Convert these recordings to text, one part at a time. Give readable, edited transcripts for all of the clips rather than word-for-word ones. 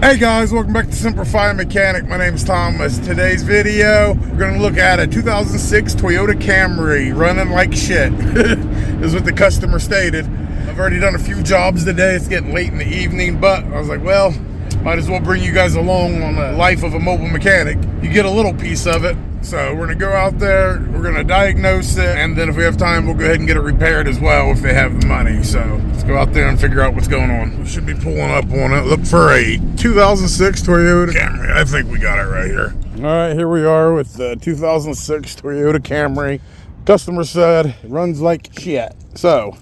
Hey guys, welcome back to Semper Fi Mechanic. My name is Thomas. Today's video, we're going to look at a 2006 Toyota Camry running like shit. Is what the customer stated. I've already done a few jobs today. It's getting late in the evening, but I was like, well, might as well bring you guys along on the life of a mobile mechanic. You get a little piece of it. So we're going to go out there, we're going to diagnose it, and then if we have time, we'll go ahead and get it repaired as well if they have the money. So let's go out there and figure out what's going on. We should be pulling up on it. Look for a 2006 Toyota Camry. I think we got it right here. All right, here we are with the 2006 Toyota Camry. Customer said it runs like shit. So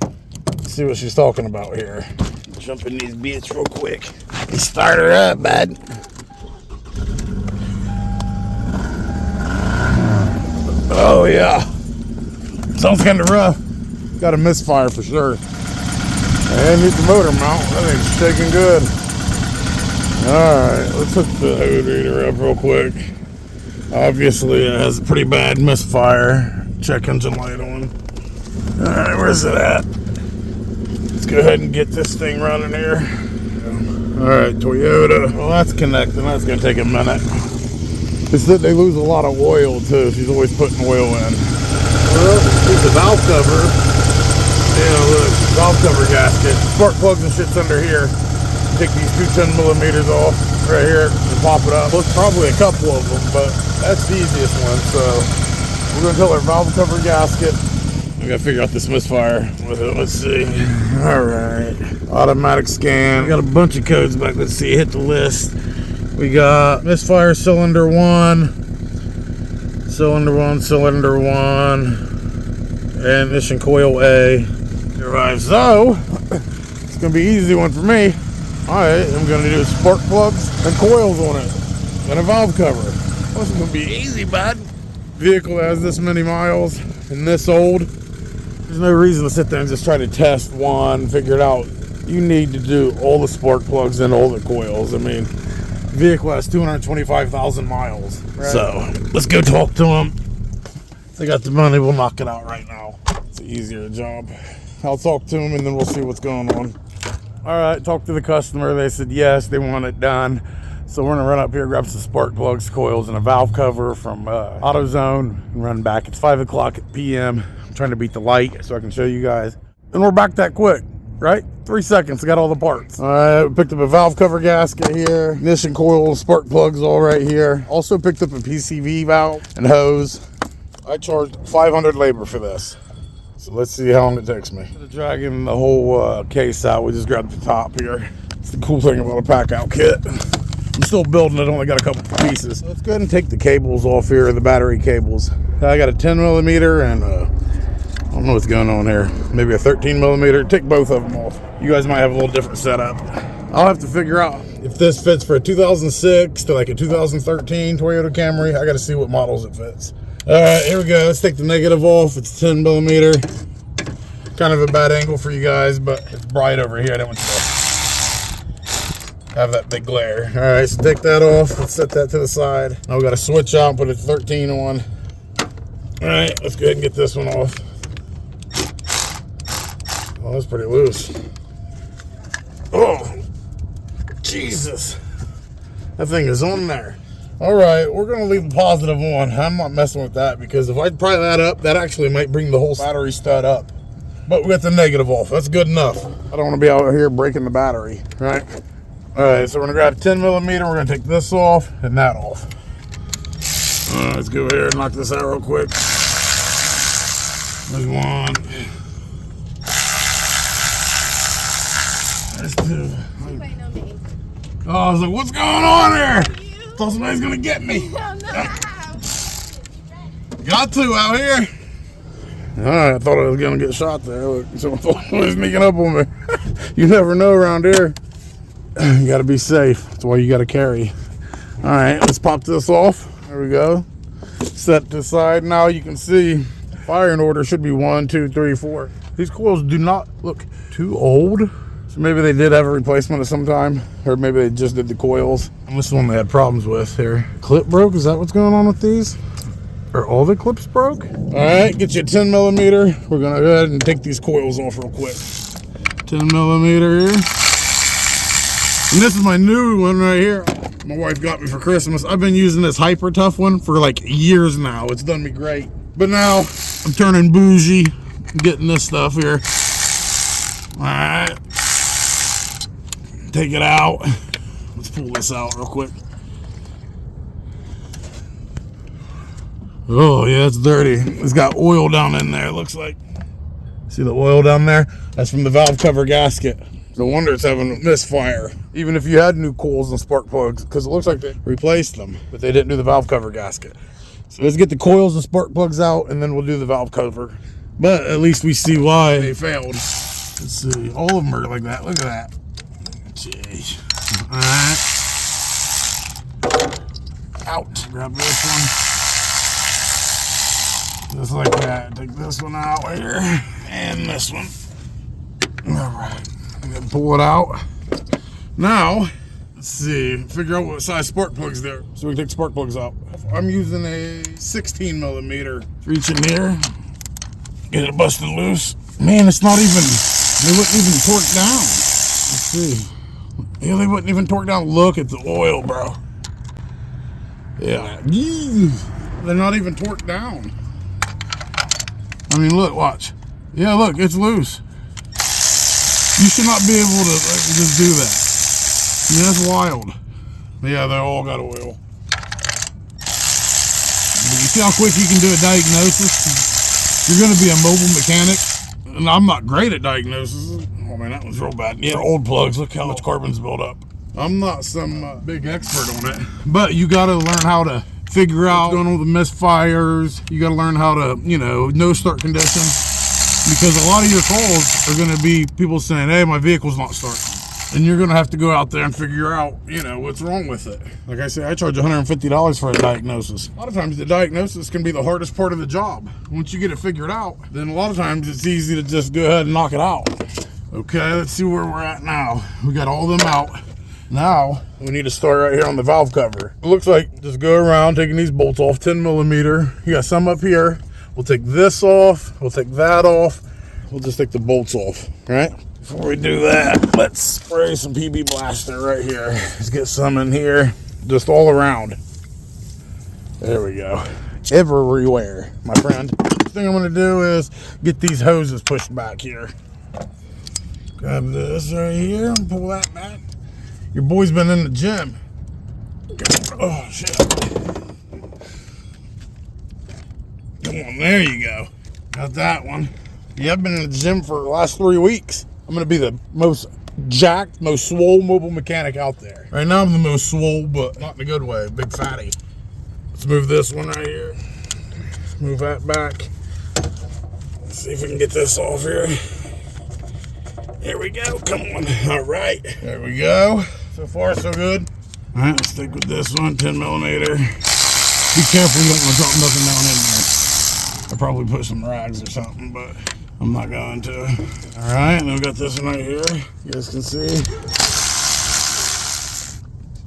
let's see what she's talking about here. Jump in these bits real quick. Start her up, bud. Oh yeah, sounds kind of rough. Got a misfire for sure. And need the motor mount. That thing's shaking good. All right, let's hook the hood reader up real quick. Obviously, it has a pretty bad misfire. Check engine light on. All right, where's it at? Let's go ahead and get this thing running here. All right, Toyota. Well, that's connecting. That's gonna take a minute. It's that they lose a lot of oil too. She's always putting oil in. Well, here's the valve cover. Yeah, look, valve cover gasket. Spark plugs and shit's under here. Take these two 10 millimeters off right here and pop it up. There's probably a couple of them, but that's the easiest one. So we're gonna tell her valve cover gasket. We gotta figure out this misfire with it. Let's see. All right, automatic scan. We got a bunch of codes back. Let's see. Hit the list. We got misfire cylinder 1, cylinder 1, and ignition coil A. Right, so it's gonna be an easy one for me. All right, I'm gonna do spark plugs and coils on it, and a valve cover. This is gonna be easy, bud. Vehicle has this many miles and this old. There's no reason to sit there and just try to test one, figure it out. You need to do all the spark plugs and all the coils. I mean, vehicle has 225,000 miles. Right. So let's go talk to them. If they got the money, we'll knock it out right now. It's an easier job. I'll talk to them and then we'll see what's going on. All right, talk to the customer. They said yes, they want it done. So we're gonna run up here, grab some spark plugs, coils, and a valve cover from AutoZone and run back. It's 5 o'clock p.m. I'm trying to beat the light so I can show you guys. And we're back that quick. Right? 3 seconds, I got all the parts. All right, we picked up a valve cover gasket here, ignition coil, spark plugs all right here. Also picked up a PCV valve and hose. I charged $500 labor for this. So let's see how long it takes me. Dragging the whole case out, we just grabbed the top here. It's the cool thing about a pack out kit. I'm still building it, only got a couple pieces. So let's go ahead and take the cables off here, the battery cables. I got a 10 millimeter and I don't know what's going on here. Maybe a 13 millimeter. Take both of them off. You guys might have a little different setup. I'll have to figure out if this fits for a 2006 to like a 2013 Toyota Camry. I got to see what models it fits. All right, here we go. Let's take the negative off. It's 10 millimeter. Kind of a bad angle for you guys, but it's bright over here. I don't want you to have that big glare. All right, so take that off. Let's set that to the side. Now we got to switch out and put a 13 on. All right, let's go ahead and get this one off. Oh, that's pretty loose. Oh, Jesus. That thing is on there. All right, we're going to leave the positive on. I'm not messing with that because if I pry that up, that actually might bring the whole battery stud up. But we got the negative off. That's good enough. I don't want to be out here breaking the battery, right? All right, so we're going to grab 10 millimeter. We're going to take this off and that off. All right, let's go here and knock this out real quick. There's one. Oh, I was like, what's going on here? Thought somebody's gonna get me. Got to out here. All right, I thought I was gonna get shot there. Look, someone thought he was sneaking up on me. You never know around here. You gotta be safe. That's why you gotta carry. All right, let's pop this off. There we go. Set to the side. Now you can see firing order should be 1, 2, 3, 4. These coils do not look too old. So maybe they did have a replacement at some time, or maybe they just did the coils. And this is one they had problems with here. Clip broke, is that what's going on with these? Are all the clips broke? All right, get you a 10 millimeter. We're gonna go ahead and take these coils off real quick. 10 millimeter here. And this is my new one right here. My wife got me for Christmas. I've been using this Hyper Tough one for like years now. It's done me great. But now I'm turning bougie, getting this stuff here. All right. Take it out. Let's pull this out real quick. Oh yeah, it's dirty. It's got oil down in there, it looks like. See the oil down there? That's from the valve cover gasket. No wonder it's having a misfire. Even if you had new coils and spark plugs, because it looks like they replaced them, but they didn't do the valve cover gasket. So let's get the coils and spark plugs out, and then we'll do the valve cover. But at least we see why they failed. Let's see, all of them are like that. Look at that. Jeez. All right. Out. Grab this one. Just like that. Take this one out here, and this one. All right. And pull it out. Now, let's see, figure out what size spark plug's there so we can take spark plugs out. I'm using a 16 millimeter. Reach in here, get it busted loose. Man, it's not even, they wouldn't even torque down. Let's see. Yeah, they wouldn't even torque down. Look at the oil, bro. Yeah. They're not even torqued down. I mean, look, watch. Yeah, look, it's loose. You should not be able to just do that. I mean, that's wild. But yeah, they all got oil. But you see how quick you can do a diagnosis? You're going to be a mobile mechanic. And I'm not great at diagnosis. Oh man, that one's real bad. Yeah, old plugs. Look how much carbon's built up. I'm not some big expert on it. But you got to learn how to figure out what's going on with the misfires. You got to learn how to, you know start conditions. Because a lot of your calls are going to be people saying, hey, my vehicle's not starting. And you're going to have to go out there and figure out, what's wrong with it. Like I say, I charge $150 for a diagnosis. A lot of times the diagnosis can be the hardest part of the job. Once you get it figured out, then a lot of times it's easy to just go ahead and knock it out. Okay, let's see where we're at now. We got all them out. Now, we need to start right here on the valve cover. It looks like just go around taking these bolts off, 10 millimeter. You got some up here. We'll take this off, we'll take that off, we'll just take the bolts off, right? Before we do that, let's spray some PB Blaster right here. Let's get some in here, just all around. There we go. Everywhere, my friend. The thing I'm gonna do is get these hoses pushed back here. Grab this right here and pull that back. Your boy's been in the gym. Oh, shit. Come on, there you go. Got that one. Yeah, I've been in the gym for the last 3 weeks. I'm going to be the most jacked, most swole mobile mechanic out there. Right now I'm the most swole, but not in a good way. Big fatty. Let's move this one right here. Move that back. Let's see if we can get this off here. There we go. Come on. All right. There we go. So far, so good. All right, let's stick with this one, 10 millimeter. Be careful, you don't want to drop nothing down in there. I'll probably put some rags or something, but I'm not going to. All right, and then we got this one right here. You guys can see.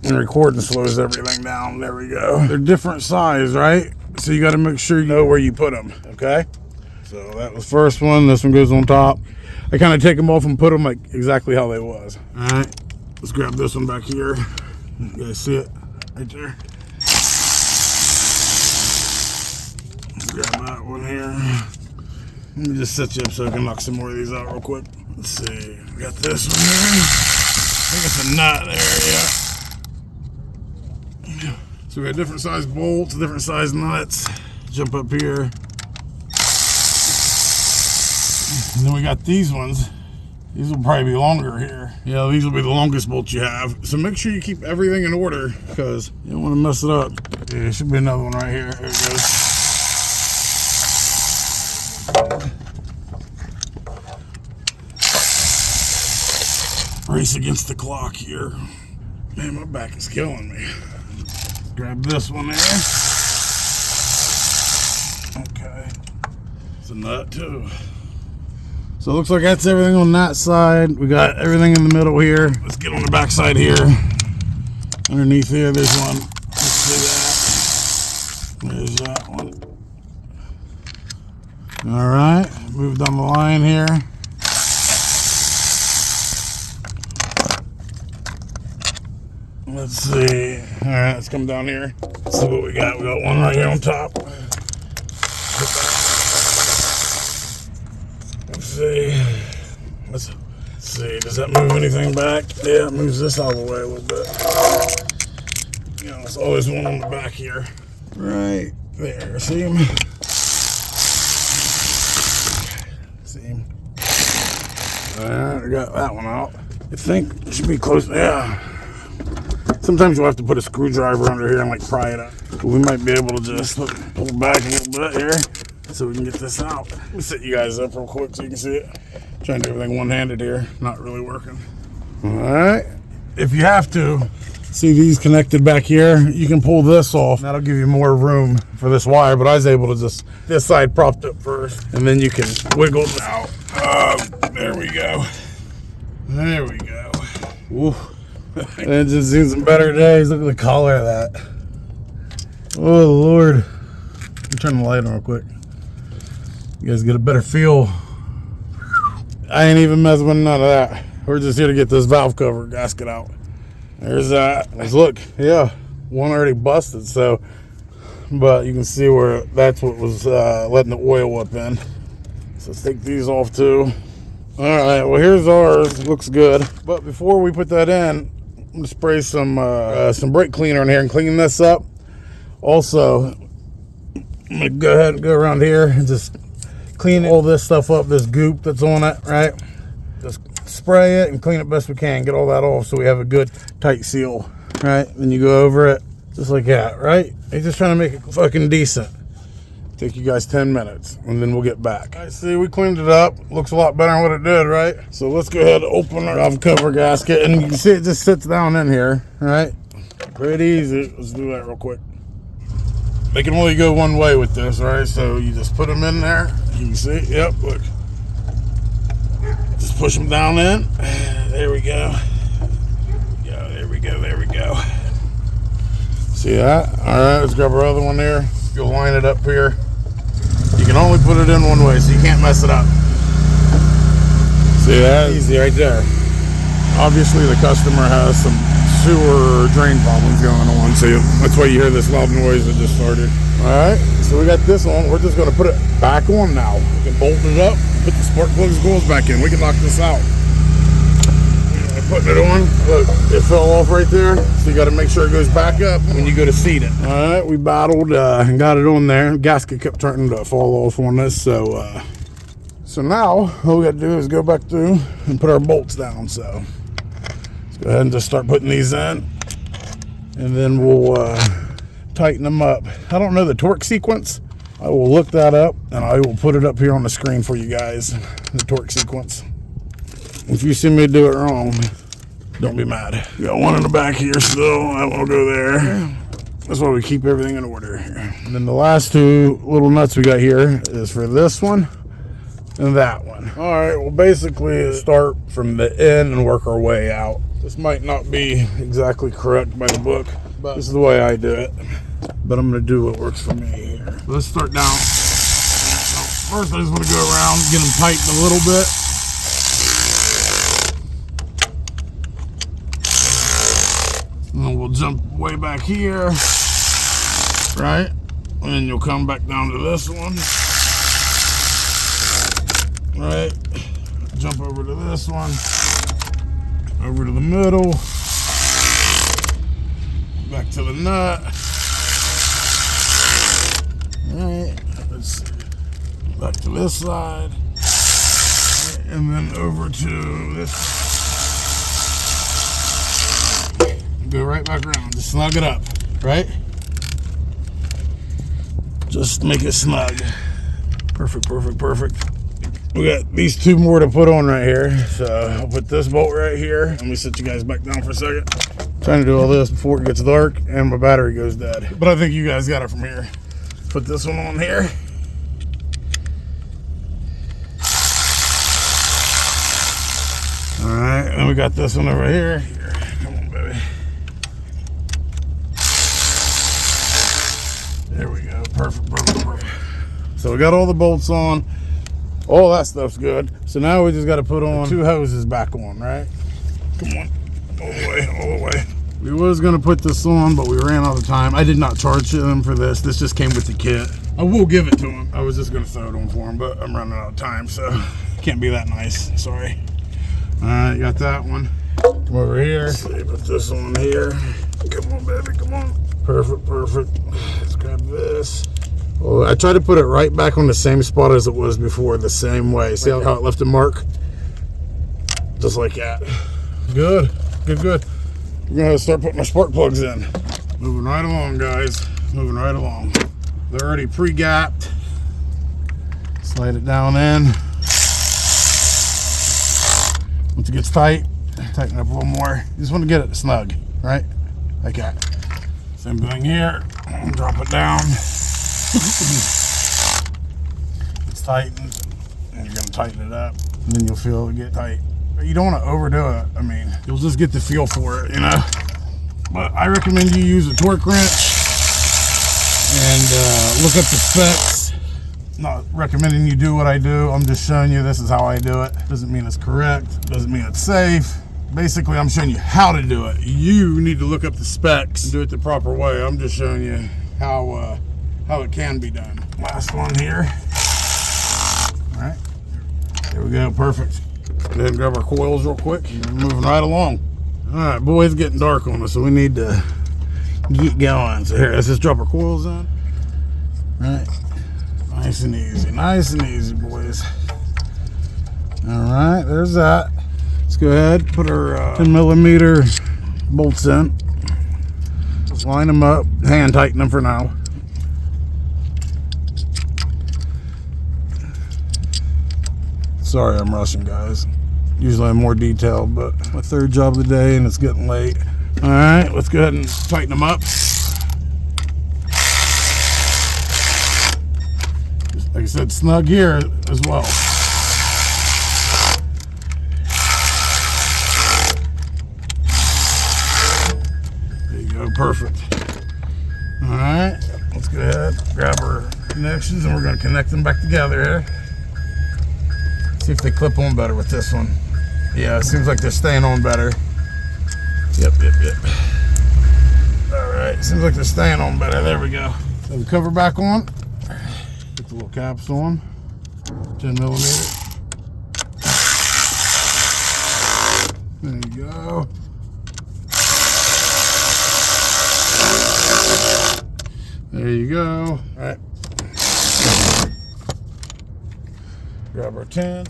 And recording slows everything down. There we go. They're different size, right? So you got to make sure you know where you put them, okay? So that was the first one. This one goes on top. I kind of take them off and put them like exactly how they was. All right, let's grab this one back here. You guys see it right there? Grab that one here. Let me just set you up so I can knock some more of these out real quick. Let's see. We got this one here. I think it's a nut there, yeah. So we got different size bolts, different size nuts. Jump up here. And then we got these ones. These will probably be longer here. Yeah, these will be the longest bolts you have. So make sure you keep everything in order because you don't want to mess it up. Yeah, there should be another one right here. There it goes. Race against the clock here. Man, my back is killing me. Grab this one there. Okay. It's a nut too. So it looks like that's everything on that side. We got everything in the middle here. Let's get on the back side here. Underneath here, there's one. Let's see that. There's that one. All right, move down the line here. Let's see. All right, let's come down here. Let's see what we got. We got one right here on top. Let's see. Let's see. Does that move anything back? Yeah, it moves this out of the way a little bit. You know, there's always one on the back here. Right there. See him? See him? All right, I got that one out. I think it should be close. Yeah. Sometimes you'll have to put a screwdriver under here and like pry it up. But we might be able to just pull back a little bit here so we can get this out. Let me set you guys up real quick so you can see it. Trying to do everything one-handed here. Not really working. All right. If you have to, see these connected back here, you can pull this off. That'll give you more room for this wire, but I was able to just, this side propped up first, and then you can wiggle it out. There we go. There we go. Ooh. It just seen some better days. Look at the color of that. Oh, Lord. Let me turn the light on real quick. You guys get a better feel. I ain't even messing with none of that. We're just here to get this valve cover gasket out. There's that. Let's look. Yeah, one already busted. So, but you can see where that's what was letting the oil up in. So let's take these off too. All right. Well, here's ours. Looks good. But before we put that in, I'm gonna spray some brake cleaner in here and clean this up. Also, I'm gonna go ahead and go around here and just clean all this stuff up, this goop that's on it, right? Just spray it and clean it best we can, get all that off so we have a good tight seal, right? Then you go over it just like that, right? You're just trying to make it fucking decent. Take you guys 10 minutes and then we'll get back. I see we cleaned it up. Looks a lot better than what it did, right? So let's go ahead and open our valve cover gasket, and you can see it just sits down in here, right? Pretty easy. Let's do that real quick. They can only go one way with this, right? So you just put them in there. You can see, yep, look. Just push them down in. There we go. Yeah, there we go, there we go. See that? All right, let's grab our other one there. You'll line it up here. You can only put it in one way, so you can't mess it up. See that? Easy right there. Obviously, the customer has some sewer drain problems going on, so that's why you hear this loud noise that just started. All right, so we got this on. We're just going to put it back on now. We can bolt it up, put the spark plugs coils back in. We can knock this out. Putting it on, look, it fell off right there, so you got to make sure it goes back up when you go to seat it. All right, we battled and got it on there. Gasket kept turning to fall off on this, so now all we got to do is go back through and put our bolts down. So let's go ahead and just start putting these in, and then we'll tighten them up. I don't know the torque sequence. I will look that up, and I will put it up here on the screen for you guys, the torque sequence. If you see me do it wrong, don't be mad. We got one in the back here still. That one will go there. That's why we keep everything in order. And then the last two little nuts we got here is for this one and that one. All right, well, basically start from the end and work our way out. This might not be exactly correct by the book, but this is the way I do it. But I'm gonna do what works for me here. Let's start down. First, I just wanna go around, get them tightened a little bit. And then we'll jump way back here, right? And then you'll come back down to this one, right? Jump over to this one, over to the middle, back to the nut. All right, let's see. Back to this side, and then over to this side. Go right back around, just snug it up, right? Just make it snug. Perfect, perfect, perfect. We got these two more to put on right here. So I'll put this bolt right here. Let me sit you guys back down for a second. Trying to do all this before it gets dark and my battery goes dead. But I think you guys got it from here. Put this one on here. All right, and we got this one over here. Come on, baby. There we go. Perfect, perfect, perfect. So we got all the bolts on. All that stuff's good. So now we just got to put on the two hoses back on, right? Come on. All the way, all the way. We was gonna put this on, but we ran out of time. I did not charge them for this. This just came with the kit. I will give it to him. I was just gonna throw it on for him, but I'm running out of time, so can't be that nice. Sorry. All right, got that one. Come over here. Let's see, put this on here. Come on, baby, come on. Perfect, perfect. Let's grab this. Oh, I tried to put it right back on the same spot as it was before, the same way. See how it left a mark? Just like that. Good, good, good. We're gonna start putting our spark plugs in. Moving right along, guys. Moving right along. They're already pre-gapped. Slide it down in. Once it gets tight, tighten it up a little more. You just want to get it snug, right? Like that. Same thing here. Drop it down. It's tightened, and you're gonna tighten it up, and then you'll feel it get tight. But you don't want to overdo it. I mean, you'll just get the feel for it, you know. But I recommend you use a torque wrench and look up the specs. Not recommending you do what I do. I'm just showing you this is how I do it. Doesn't mean it's correct. Doesn't mean it's safe. Basically, I'm showing you how to do it. You need to look up the specs and do it the proper way. I'm just showing you how it can be done. Last one here. All right, there we go, perfect. Go ahead and grab our coils real quick. We're moving right along. All right, boy, it's getting dark on us, so we need to get going. So here, let's just drop our coils in. All right, nice and easy, boys. All right, there's that. Let's go ahead, put our 10mm bolts in. Just line them up, hand tighten them for now. Sorry I'm rushing, guys. Usually I'm more detailed, but my third job of the day and it's getting late. All right, let's go ahead and tighten them up. Just like I said, snug here as well. There you go, perfect. All right, let's go ahead, grab our connections, and we're gonna connect them back together here. See if they clip on better with this one. Yeah, it seems like they're staying on better. Yep. All right, seems like they're staying on better. There we go. So the cover back on. Put the little caps on. 10mm. There you go. There you go. All right. Grab our 10.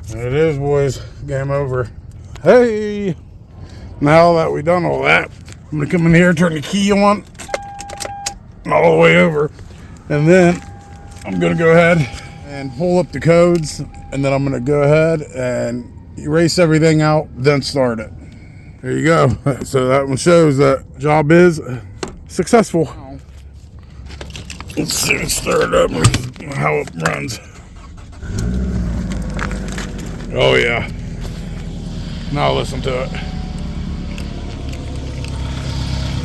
There it is, boys. Game over. Hey! Now that we've done all that, I'm gonna come in here, turn the key on, all the way over, and then I'm gonna go ahead and pull up the codes, and then I'm gonna go ahead and erase everything out, then start it. There you go. So that one shows that job is successful. Let's see it start up and how it runs. Oh yeah. Now listen to it.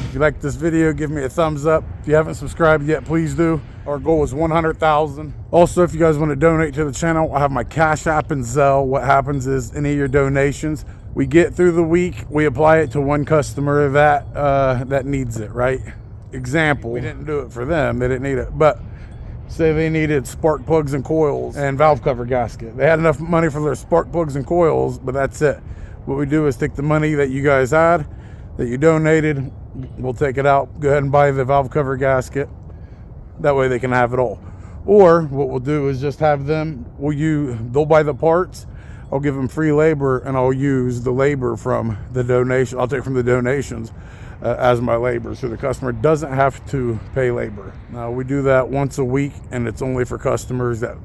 If you like this video, give me a thumbs up. If you haven't subscribed yet, please do. Our goal is 100,000. Also, if you guys want to donate to the channel, I have my Cash App and Zelle. What happens is any of your donations, we get through the week, we apply it to one customer that needs it, right? Example, we didn't do it for them, they didn't need it, but say they needed spark plugs and coils and valve cover gasket. They had enough money for their spark plugs and coils, but that's it. What we do is take the money that you guys had, that you donated, we'll take it out, go ahead and buy the valve cover gasket. That way they can have it all. Or what we'll do is just have them, they'll buy the parts, I'll give them free labor, and I'll use the labor from the donation. I'll take from the donations as my labor, so the customer doesn't have to pay labor. Now we do that once a week, and it's only for customers that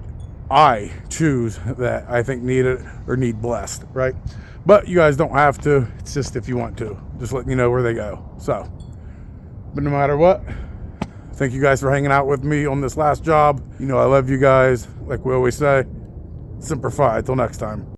I choose that I think need it or need blessed, right? But you guys don't have to. It's just if you want to. Just letting you know where they go. So, but no matter what, thank you guys for hanging out with me on this last job. You know I love you guys. Like we always say, Semper Fi. Till next time.